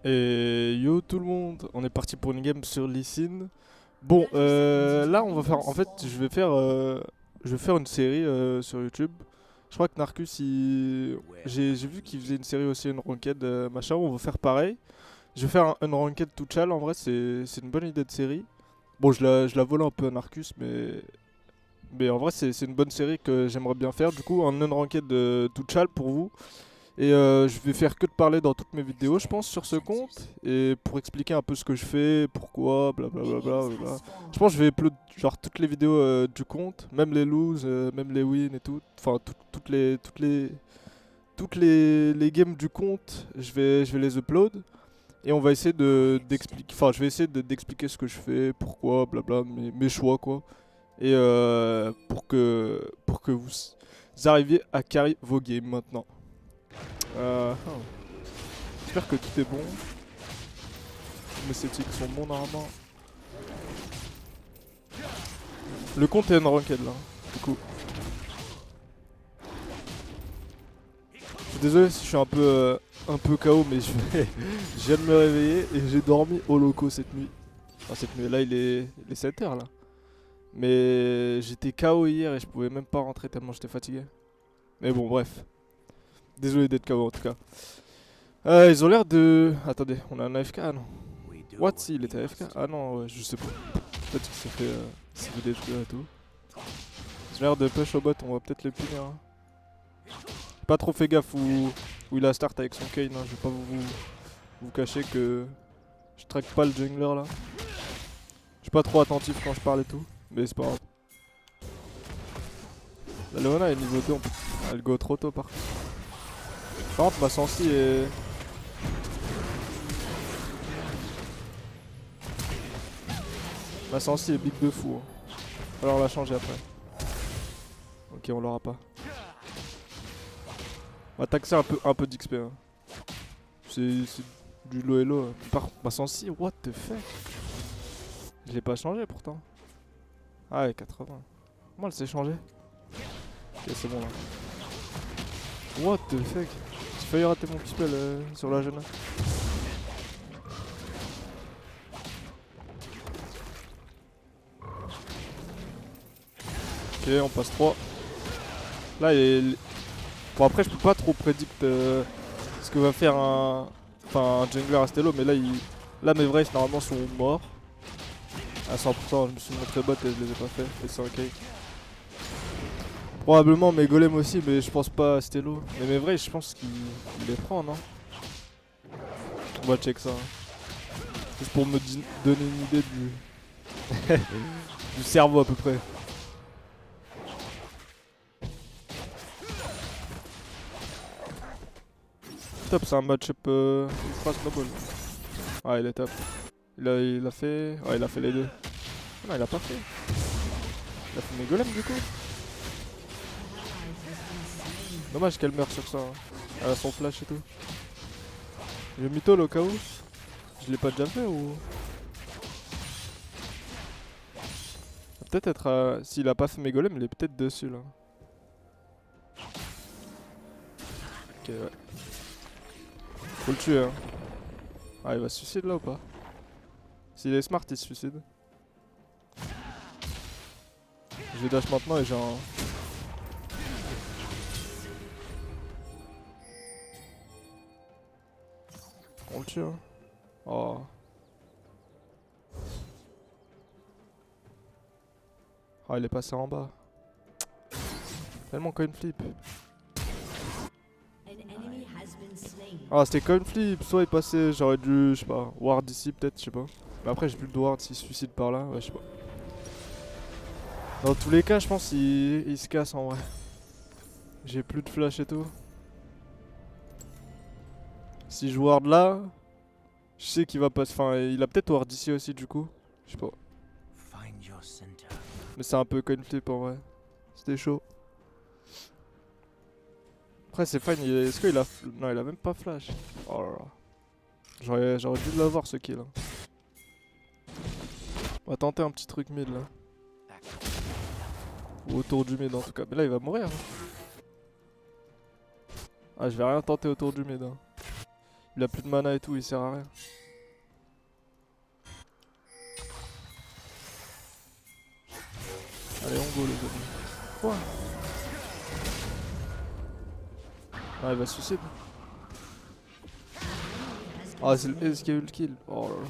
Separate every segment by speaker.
Speaker 1: Et yo tout le monde, on est parti pour une game sur Lee Sin. Bon, là on va faire, en fait, je vais faire une série sur YouTube. Je crois que Narcus, j'ai vu qu'il faisait une série aussi, une ranked machin. On va faire pareil. Je vais faire un ranked tout chal. En vrai, c'est une bonne idée de série. Bon, je la vole un peu à Narcus, mais en vrai, c'est une bonne série que j'aimerais bien faire. Du coup, un unranked tout chal pour vous. Et je vais faire que de parler dans toutes mes vidéos, je pense, sur ce compte. Et pour expliquer un peu ce que je fais, pourquoi, blablabla. Bla. Je pense que je vais upload genre toutes les vidéos du compte, même les lose, même les wins et tout. Enfin, toutes les games du compte, je vais les upload. Et on va essayer d'expliquer. Enfin, je vais essayer d'expliquer ce que je fais, pourquoi, blabla, mes choix quoi. Et pour que vous arriviez à carry vos games maintenant. J'espère que tout est bon. Mes settings sont bons normalement. Le compte est en ranked là, du coup. Je suis désolé si je suis un peu KO, mais je viens de me réveiller et j'ai dormi au loco cette nuit. Enfin, cette nuit, là il est 7h là. Mais j'étais KO hier et je pouvais même pas rentrer tellement j'étais fatigué. Mais bon, bref. Désolé d'être KO en tout cas. Ils ont l'air de. Attendez, on a un AFK? Ah non. What? Si, il était AFK? Ah non, ouais, je sais pas. Peut-être qu'il s'est fait détruire et tout. Ils ont l'air de push au bot, on va peut-être les punir. Hein. J'ai pas trop fait gaffe où il a start avec son Kane. Hein. Je vais pas vous cacher que je traque pas le jungler là. Je suis pas trop attentif quand je parle et tout. Mais c'est pas grave. La Leona est niveau 2, elle go trop tôt par contre. Par contre, ma Sensi est. Ma Sensi est big de fou. Hein. Alors on la changer après. Ok, on l'aura pas. On va taxer un peu d'XP. Hein. C'est du low hello. Par contre, ma Sensi, what the fuck? Je l'ai pas changé pourtant. Ah ouais, 80. Comment elle s'est changée? Ok, c'est bon là. What the fuck? J'ai failli rater mon petit spell sur la jeune. Ok, on passe 3. Là, bon, après, je peux pas trop prédire ce que va faire un jungler Astello, mais là, mes Wraiths normalement sont morts. À 100%, je me suis montré bot et je les ai pas fait. Et c'est un cake. Probablement mes golems aussi, mais je pense pas à Astello. Mais mes Wraiths, je pense qu'il les prend, non? On va check ça. Hein. Juste pour me donner une idée du cerveau à peu près. Top, c'est un match-up ultra snowball. Ah, il est top. Il a fait. Ouais, il a fait les deux. Non, il a pas fait. Il a fait mes golems du coup. Dommage qu'elle meurt sur ça. Hein. Elle a son flash et tout. Je vais mytho au cas où. Je l'ai pas déjà fait ou. Peut-être être. S'il a pas fait mes golems, il est peut-être dessus là. Ok, ouais. Faut le tuer hein. Ah, il va se suicider là ou pas? S'il est smart, il se suicide. Je vais dash maintenant et j'ai un. On le tue hein. Oh. Ah, il est passé en bas. Tellement coin flip. Ah, c'était coin flip. Soit il passait, j'aurais dû, je sais pas, ward ici peut-être, je sais pas. Mais après, j'ai plus de ward s'il se suicide par là, ouais, je sais pas. Dans tous les cas, je pense qu'il se casse en vrai. J'ai plus de flash et tout. Si je ward là, je sais qu'il va passer. Enfin, il a peut-être ward ici aussi du coup. Je sais pas. Mais c'est un peu coin flip en vrai. C'était chaud. Après, c'est fine. Est-ce qu'il a. Non, il a même pas flash. Oh là là. J'aurais dû l'avoir ce kill. Hein. On va tenter un petit truc mid là. Ou autour du mid en tout cas. Mais là, il va mourir. Hein. Ah, je vais rien tenter autour du mid. Hein. Il a plus de mana et tout, il sert à rien. Allez, on go les amis. Quoi? Ah, il va se suicider. Ah, c'est le S qui a eu le kill. Oh là là.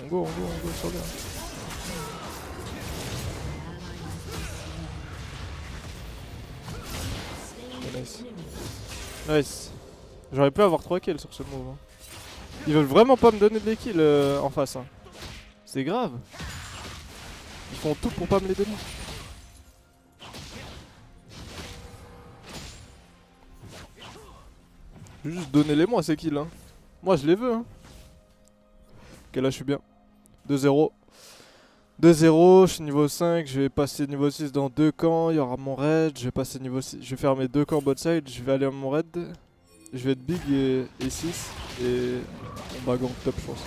Speaker 1: On go sur lui. Oh, nice. Nice. J'aurais pu avoir 3 kills sur ce move. Hein. Ils veulent vraiment pas me donner des kills en face. Hein. C'est grave. Ils font tout pour pas me les donner. Juste donnez-les-moi ces kills. Hein. Moi je les veux. Hein. Ok, là je suis bien. 2-0. 2-0, je suis niveau 5, je vais passer niveau 6 dans 2 camps, il y aura mon raid, je vais passer niveau 6, je vais faire mes 2 camps bot side, je vais aller à mon raid, je vais être big et 6 et on va gang top je pense.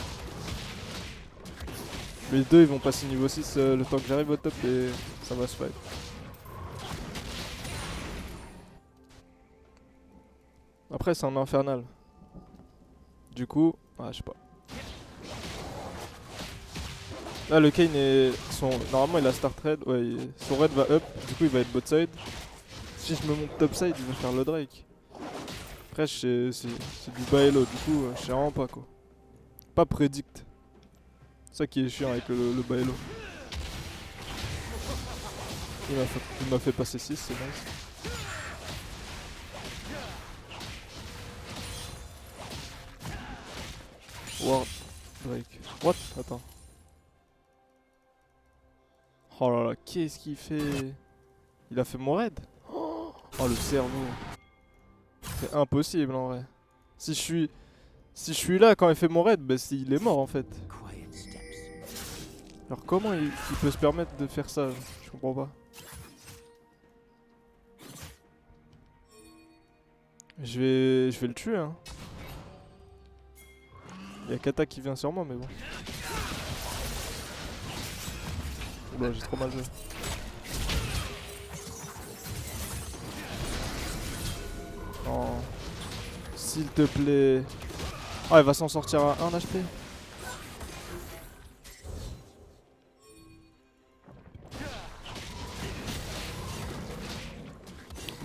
Speaker 1: Les deux ils vont passer niveau 6 le temps que j'arrive au top et ça va se fight. Après c'est un infernal. Du coup, ah je sais pas. Là le Kayn est... Normalement il a start raid, ouais, son raid va up, du coup il va être bot side. Si je me monte top side il va faire le Drake. Après c'est du bailo, du coup je sais vraiment pas quoi. Pas predict. C'est ça qui est chiant avec le bailo. Il m'a fait passer 6, c'est nice. Ward Drake. What? Attends. Oh là là, qu'est-ce qu'il fait? Il a fait mon raid? Oh le cerveau. C'est impossible en vrai. Si je suis là quand il fait mon raid, bah il est mort en fait. Alors comment il peut se permettre de faire ça? Je comprends pas. Je vais le tuer hein. Il y a Kata qui vient sur moi mais bon. Oula, j'ai trop mal joué. Non. S'il te plaît. Ah, il va s'en sortir à 1 HP.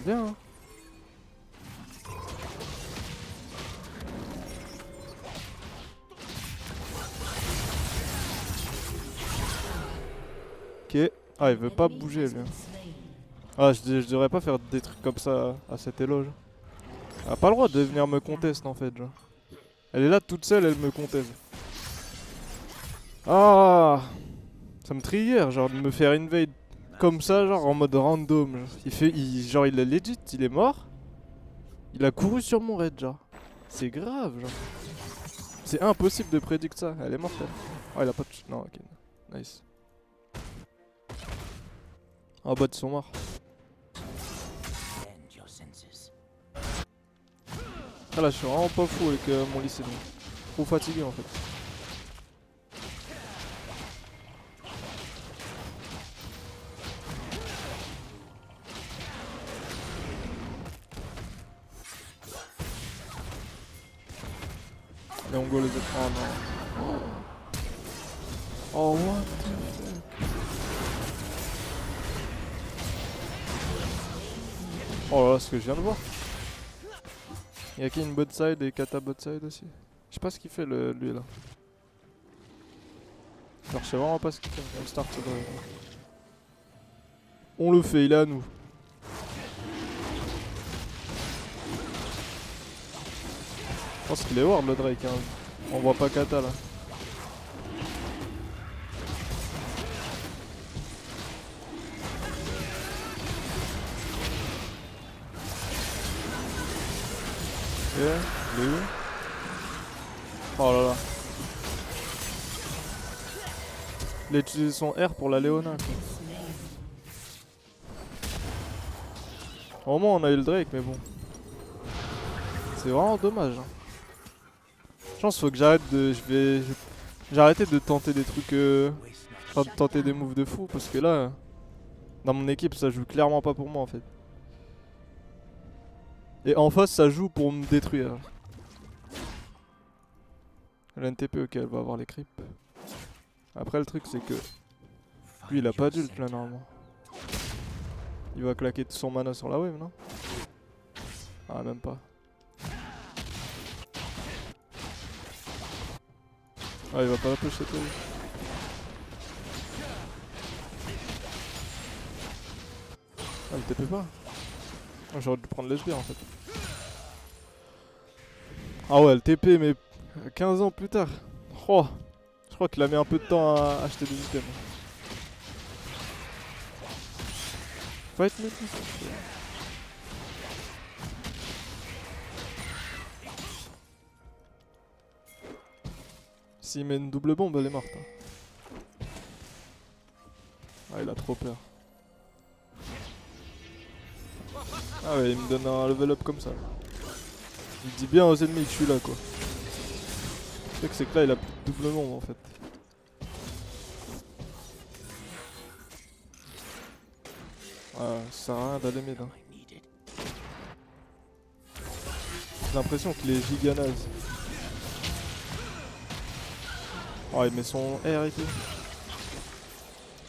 Speaker 1: Bien hein. Ok. Ah, il veut pas bouger lui. Ah, je devrais pas faire des trucs comme ça à cette éloge. Elle a pas le droit de venir me contester en fait. Genre. Elle est là toute seule, elle me conteste. Ah, ça me trigger, genre de me faire invade comme ça, genre en mode random. Genre. Il est legit, il est mort. Il a couru sur mon raid, genre. C'est grave, genre. C'est impossible de prédire ça. Elle est morte, elle. Oh, il a pas de... Non, ok. Nice. En bas, ils sont morts. Ah là, je suis vraiment pas fou avec mon lycée. Trop fatigué, en fait. Et on go les autres. Oh non. Oh what the fuck. Oh là là, ce que je viens de voir. Il y a qui une bot side et Kata bot side aussi. Je sais pas ce qu'il fait lui là. Alors je sais vraiment pas ce qu'il fait. On start ça doit... On le fait, il est à nous. Je pense qu'il est ward le Drake hein. On voit pas Kata là. Ok, il est où? Oh là là. Il a utilisé son R pour la Léona quoi. Au moins on a eu le Drake mais bon. C'est vraiment dommage. Hein. Je pense qu'il faut que j'arrête de... J'ai arrêté de tenter des trucs... Enfin de tenter des moves de fou parce que là... Dans mon équipe ça joue clairement pas pour moi en fait. Et en face ça joue pour me détruire. L'NTP, ok, elle va avoir les creeps. Après le truc c'est que lui il a pas d'ult là normalement. Il va claquer tout son mana sur la wave, non? Ah, même pas. Ah, il va pas la push cette wave. Ah, elle TP pas. Ah, j'aurais dû prendre l'SB en fait. Ah ouais, elle TP mais 15 ans plus tard. Oh, je crois qu'il a mis un peu de temps à acheter des items. Fight me. S'il met une double bombe, elle est morte. Hein. Ah, il a trop peur. Ah ouais, il me donne un level up comme ça. Il dit bien aux ennemis que je suis là quoi. Le truc c'est que là il a plus de double bombe en fait. Ah, ça sert à rien d'aller mid. Hein. J'ai l'impression qu'il est giga naze. Oh, il met son R et tout.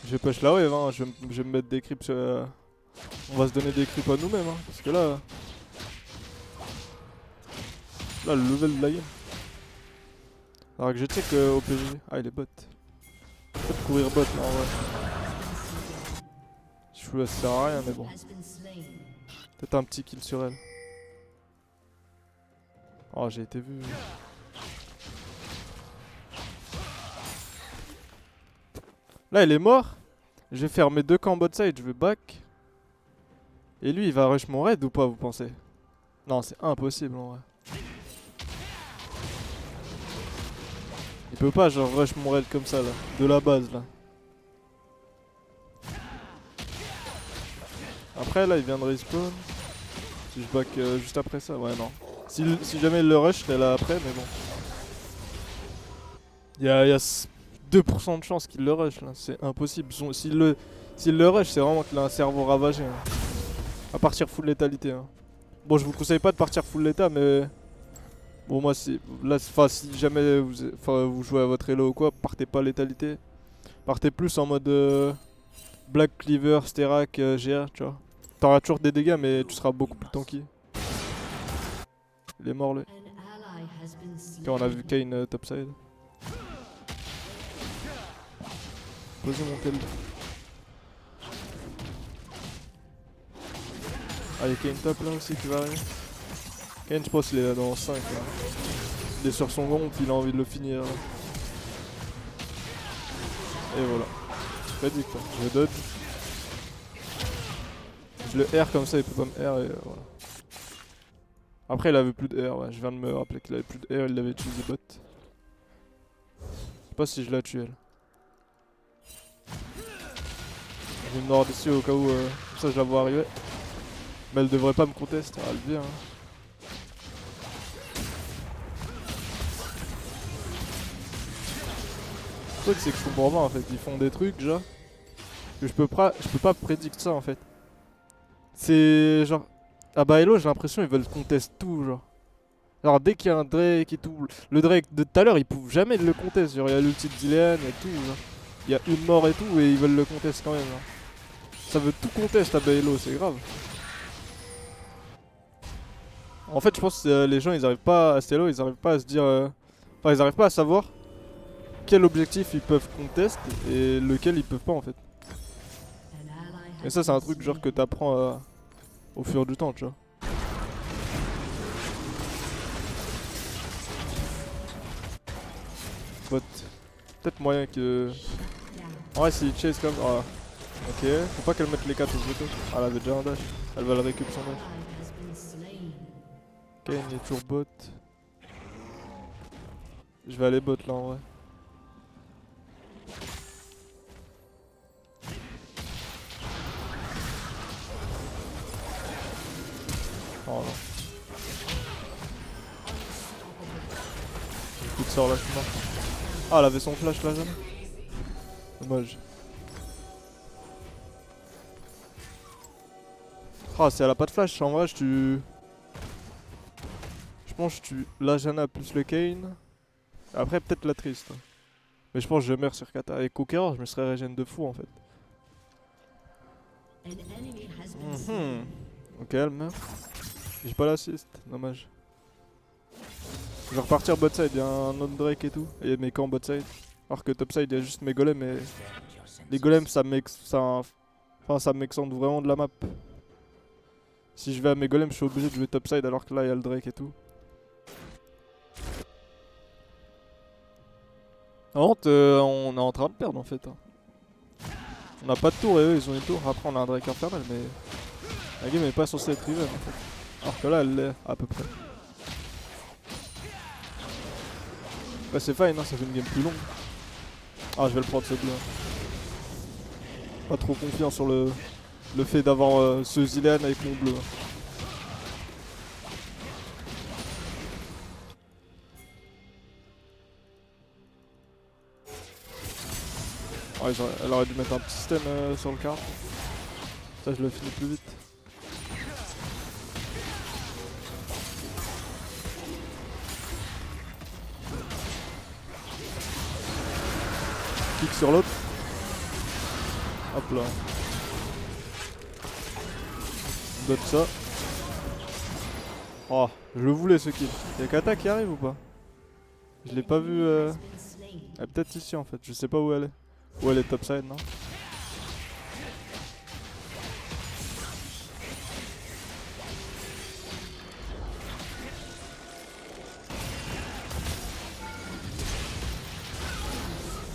Speaker 1: Je vais push la wave, hein. Je vais me mettre des creeps. On va se donner des creeps à nous-mêmes, hein. Parce que là. Là, le level de la game. Alors que je check au PG. Ah, il est bot. Peut-être courir bot là en vrai. Je trouve que ça sert à rien, mais bon. Peut-être un petit kill sur elle. Oh, j'ai été vu. Là, il est mort. Je vais faire mes deux camps bot side, je vais back. Et lui, il va rush mon raid ou pas, vous pensez? Non, c'est impossible en vrai. Il peut pas genre rush mon raid comme ça là, de la base là. Après là, il vient de respawn. Si je back juste après ça, ouais non. Si jamais il le rush, je serai là après, mais bon. Il y a 2% de chance qu'il le rush là, c'est impossible. S'il le rush, c'est vraiment qu'il a un cerveau ravagé. Hein. À partir full létalité. Hein. Bon, je vous conseille pas de partir full létat, mais bon, moi, si jamais vous jouez à votre elo ou quoi, partez pas létalité. Partez plus en mode Black Cleaver, Sterak, GR, tu vois. T'auras toujours des dégâts, mais tu seras beaucoup plus tanky. Il est mort, lui. Ok, on a vu Kane topside. Posez mon tel. Ah, il y a Kane top là aussi qui va arriver. Kane, je pense qu'il est là dans 5. Là. Il est sur son gond, puis il a envie de le finir. Là. Et voilà. Je prédis quoi. Je dodge. Je le R comme ça, il peut pas me R et voilà. Après, il avait plus de R, ouais. Je viens de me rappeler qu'il avait plus de R, il l'avait utilisé bot. Je sais pas si je l'ai tué elle. Je vais me nord d'ici au cas où comme ça je la vois arriver. Mais elle devrait pas me contester, elle vient. Hein. Le truc c'est que je comprends pas en fait, ils font des trucs genre que je peux pas prédire ça en fait. C'est genre à Baello j'ai l'impression ils veulent contester tout genre. Alors dès qu'il y a un Drake et tout, le Drake de tout à l'heure ils peuvent jamais le contester, genre il y a l'ulti de Zilean et tout genre. Il y a une mort et tout et ils veulent le contester quand même genre. Ça veut tout contester à Baello, c'est grave. En fait je pense que les gens ils arrivent pas à Stello, ils arrivent pas à se dire enfin ils arrivent pas à savoir quel objectif ils peuvent contester et lequel ils peuvent pas en fait. Et ça c'est un truc genre que t'apprends au fur du temps tu vois. Peut-être moyen que... En vrai s'il chase comme... Ah. Ok, faut pas qu'elle mette les 4 au veto. Ah elle avait déjà un dash. Elle va le récupérer son dash. Ok, il est toujours bot. Je vais aller bot là en vrai. Oh non. Coup de sort là, je suis mort. Ah, elle avait son flash là, jamais. Dommage. Ah, si elle a pas de flash, en vrai, je tue. Je pense que je tue la Janna plus le Kayn. Après peut-être la Triste. Mais je pense que je meurs sur Kata. Avec Conqueror, je me serais régène de fou en fait. Ok, elle meurt. J'ai pas l'assist, dommage. Je vais repartir bot side, y'a un autre Drake et tout. Et y'a mes camps bot side. Alors que top side, y'a juste mes golems et. Les golems, ça m'excente vraiment de la map. Si je vais à mes golems, je suis obligé de jouer top side alors que là, y'a le Drake et tout. En honte, on est en train de perdre en fait. Hein. On a pas de tour et eux ils ont une tour. Après on a un Drake infernal mais la game est pas censée être even en fait. Alors que là elle l'est à peu près. Ouais c'est fine hein, ça fait une game plus longue. Ah je vais le prendre ce bleu. Pas trop confiant sur le fait d'avoir ce Zilean avec mon bleu. Ouais, elle aurait dû mettre un petit système sur le card. Ça je le finis plus vite. Clique sur l'autre. Hop là. On donne ça. Oh, je le voulais ce kill. Y'a Kata qui arrive ou pas? Je l'ai pas vu. Elle est peut-être ici en fait, je sais pas où elle est. Où elle est topside, non?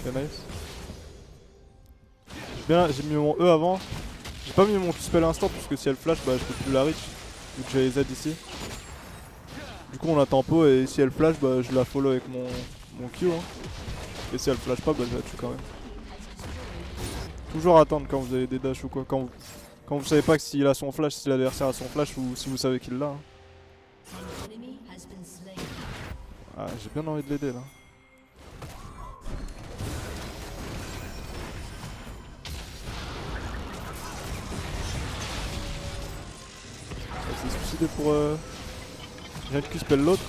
Speaker 1: Ok, nice. J'ai mis mon E avant. J'ai pas mis mon spell instant parce que si elle flash, bah je peux plus la reach. Vu que j'ai les Z ici. Du coup on a tempo et si elle flash, bah je la follow avec mon Q. Hein. Et si elle flash pas, bah je la tue quand même. Toujours attendre quand vous avez des dash ou quoi. Quand vous savez pas s'il a son flash, si l'adversaire a son flash ou si vous savez qu'il l'a. Hein. Ah, j'ai bien envie de l'aider là. Elle s'est suicidée pour. Je viens de Q-spell l'autre.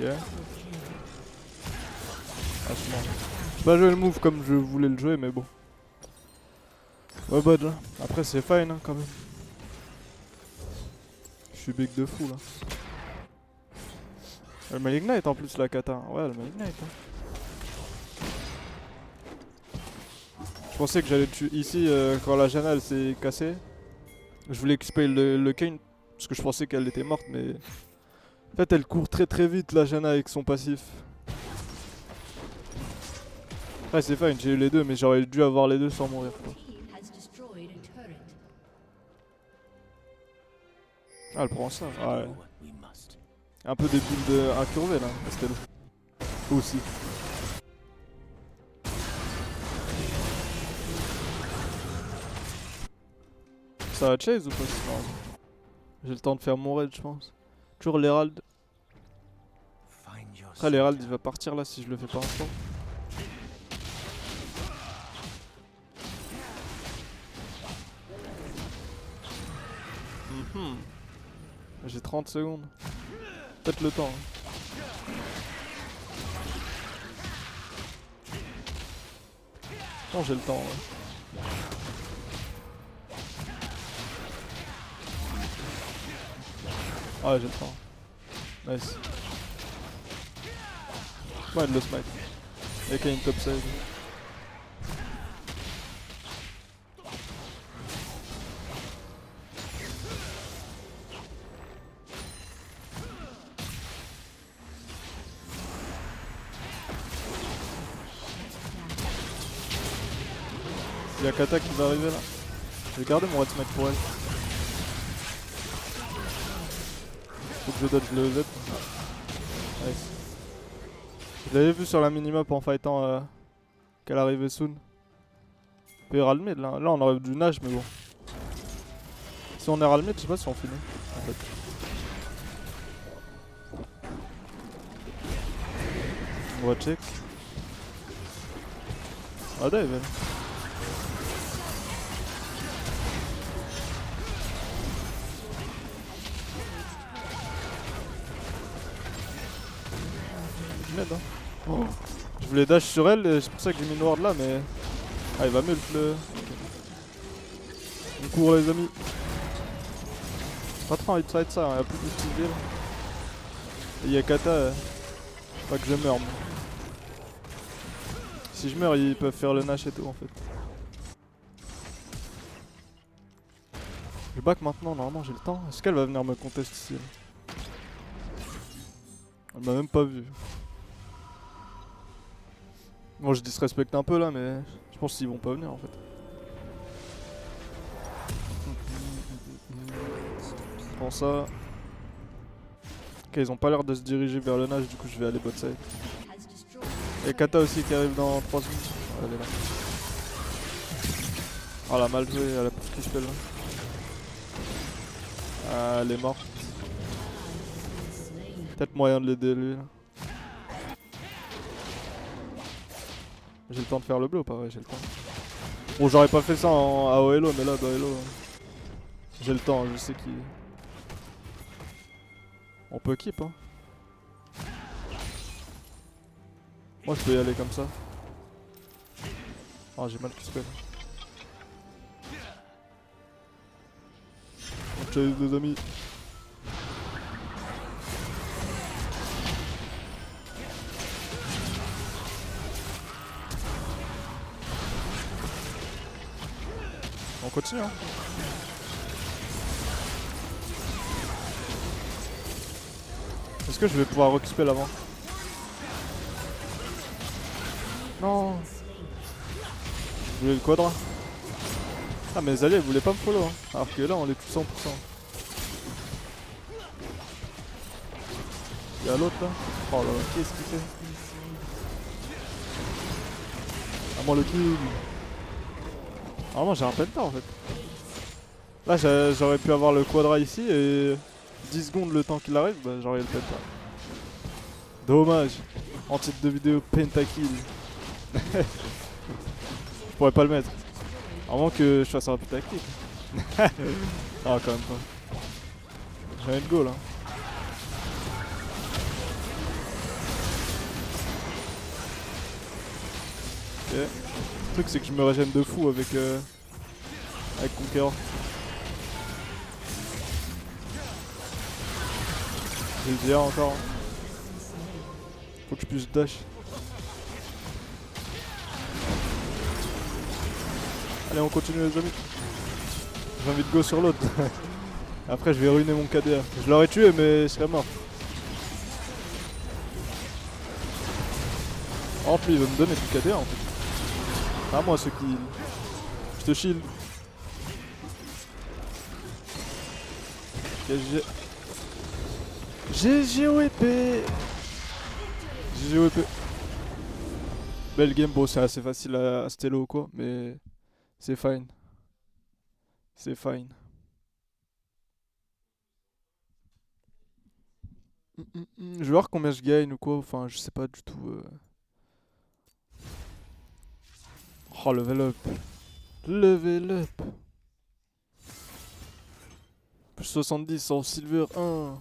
Speaker 1: Ok. Ah, j'ai pas joué le move comme je voulais le jouer, mais bon. Ouais, badge. Hein. Après, c'est fine hein, quand même. Je suis big de fou là. Elle m'a ignite en plus la kata. Ouais, elle m'a ignite. Hein. Je pensais que j'allais le tuer ici quand la Janna elle s'est cassée. Je voulais expail le Kayn parce que je pensais qu'elle était morte, mais. En fait, elle court très vite la Janna avec son passif. Ouais, c'est fine, j'ai eu les deux, mais j'aurais dû avoir les deux sans mourir quoi. Ah, elle prend ça. Ouais. Un peu des builds incurvés là, Estelle. Aussi. Ça va chase ou pas sinon? J'ai le temps de faire mon raid, je pense. Toujours l'Herald. Après, l'Herald il va partir là si je le fais pas instant. J'ai 30 secondes. Peut-être le temps. Hein. Non, j'ai le temps. Ouais. Ah ouais, j'ai le temps. Nice. Ouais, il le smite. Et qu'il y a une top side. Il y a Kata qui va arriver là. Je vais garder mon red smite pour elle. Faut que je dodge le Z. Nice. Je l'avais vu sur la minimap en fightant qu'elle arrivait soon. On peut ralmer là. Là on aurait du nage mais bon. Si on est ralmé, je sais pas si on finit en fait. On va check. Ah dive elle. m'aide. Hein. Oh. Je voulais dash sur elle, et c'est pour ça que j'ai mis une ward là, mais... Ah, il va mult le... On court les amis. Pas trop envie de fight ça, il y a plus de civils. Et il y a Kata, pas que je meurs moi. Si je meurs, ils peuvent faire le Nash et tout en fait. Je back maintenant, normalement j'ai le temps. Est-ce qu'elle va venir me contester ici? Elle m'a même pas vu. Bon, je disrespecte un peu là, mais je pense qu'ils vont pas venir en fait. Je prends ça. Ok, ils ont pas l'air de se diriger vers le Nash, du coup je vais aller bot side. Et Kata aussi qui arrive dans 3 secondes. Ah, elle est là. Oh, elle a mal joué, elle a plus qui spell là. Ah, elle est morte. Peut-être moyen de l'aider lui là. J'ai le temps de faire le bleu ou pas? Ouais, j'ai le temps. Bon, j'aurais pas fait ça à OLO, mais là, dans OLO, j'ai le temps, je sais qui. On peut keep, hein. Moi, je peux y aller comme ça. Ah, j'ai mal qui spell. On chase deux amis. On continue, hein. Est-ce que je vais pouvoir recuspel avant? Non. Je voulais le quadra. Ah, mes alliés ils voulaient pas me follow, hein. Alors que là, on est plus 100%. Y'a l'autre là. Oh là là, qu'est-ce qu'il fait? Ah, moi le kill. Normalement, j'ai un penta en fait. Là, j'aurais pu avoir le quadra ici et 10 secondes le temps qu'il arrive, bah j'aurais le penta. Dommage. En titre de vidéo, pentakill. Je pourrais pas le mettre. À moins que je fasse un pentakill. Ah, quand même pas. J'ai une go là. Ok. Le truc c'est que je me régène de fou avec Conqueror. J'ai le GA encore. Faut que je puisse dash. Allez, on continue les amis. J'ai envie de go sur l'autre. Après je vais ruiner mon KDA. Je l'aurais tué mais je serais mort. En plus il va me donner du KDA en fait. Ah moi ce qui... Je te shield. GG. GG OEP. GG OEP. Belle game, bon c'est assez facile à stello ou quoi, mais c'est fine. C'est fine. Je vais voir combien je gagne ou quoi, enfin je sais pas du tout. Oh level up. Level up. Plus 70 en silver 1.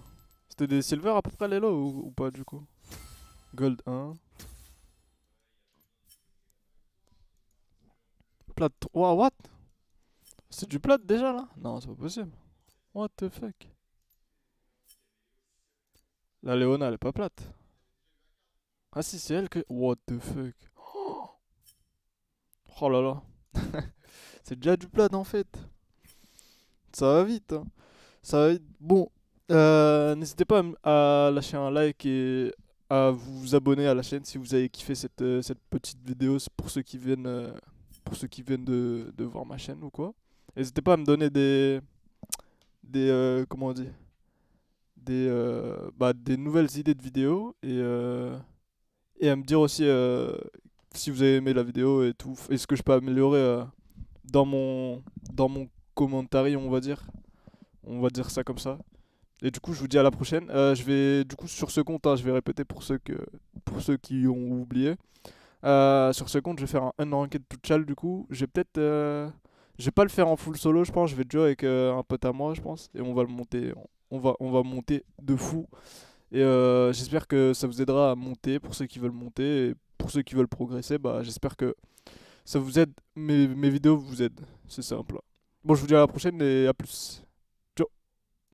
Speaker 1: C'était des silver à peu près les lots ou pas du coup? Gold 1. Plat 3, what? C'est du plat déjà là? Non, c'est pas possible. What the fuck? La Léona elle est pas plate. Ah si, c'est elle que... What the fuck? Oh là là. C'est déjà du plat en fait. Ça va vite, hein. Ça va vite. Bon, n'hésitez pas à lâcher un like et à vous abonner à la chaîne si vous avez kiffé cette petite vidéo. C'est pour ceux qui viennent de voir ma chaîne ou quoi. N'hésitez pas à me donner comment on dit, des nouvelles idées de vidéos et à me dire aussi si vous avez aimé la vidéo et tout, et ce que je peux améliorer dans mon commentary, on va dire ça comme ça. Et du coup, je vous dis à la prochaine. Je vais, du coup, sur ce compte, hein, je vais répéter pour ceux qui ont oublié. Sur ce compte, je vais faire un unranked Puchal du coup. Je vais pas le faire en full solo, je pense. Je vais jouer avec un pote à moi, je pense. Et on va le monter. On va monter de fou. Et j'espère que ça vous aidera à monter pour ceux qui veulent monter. Et pour ceux qui veulent progresser, bah, j'espère que ça vous aide. Mes vidéos vous aident. C'est simple. Bon, je vous dis à la prochaine et à plus.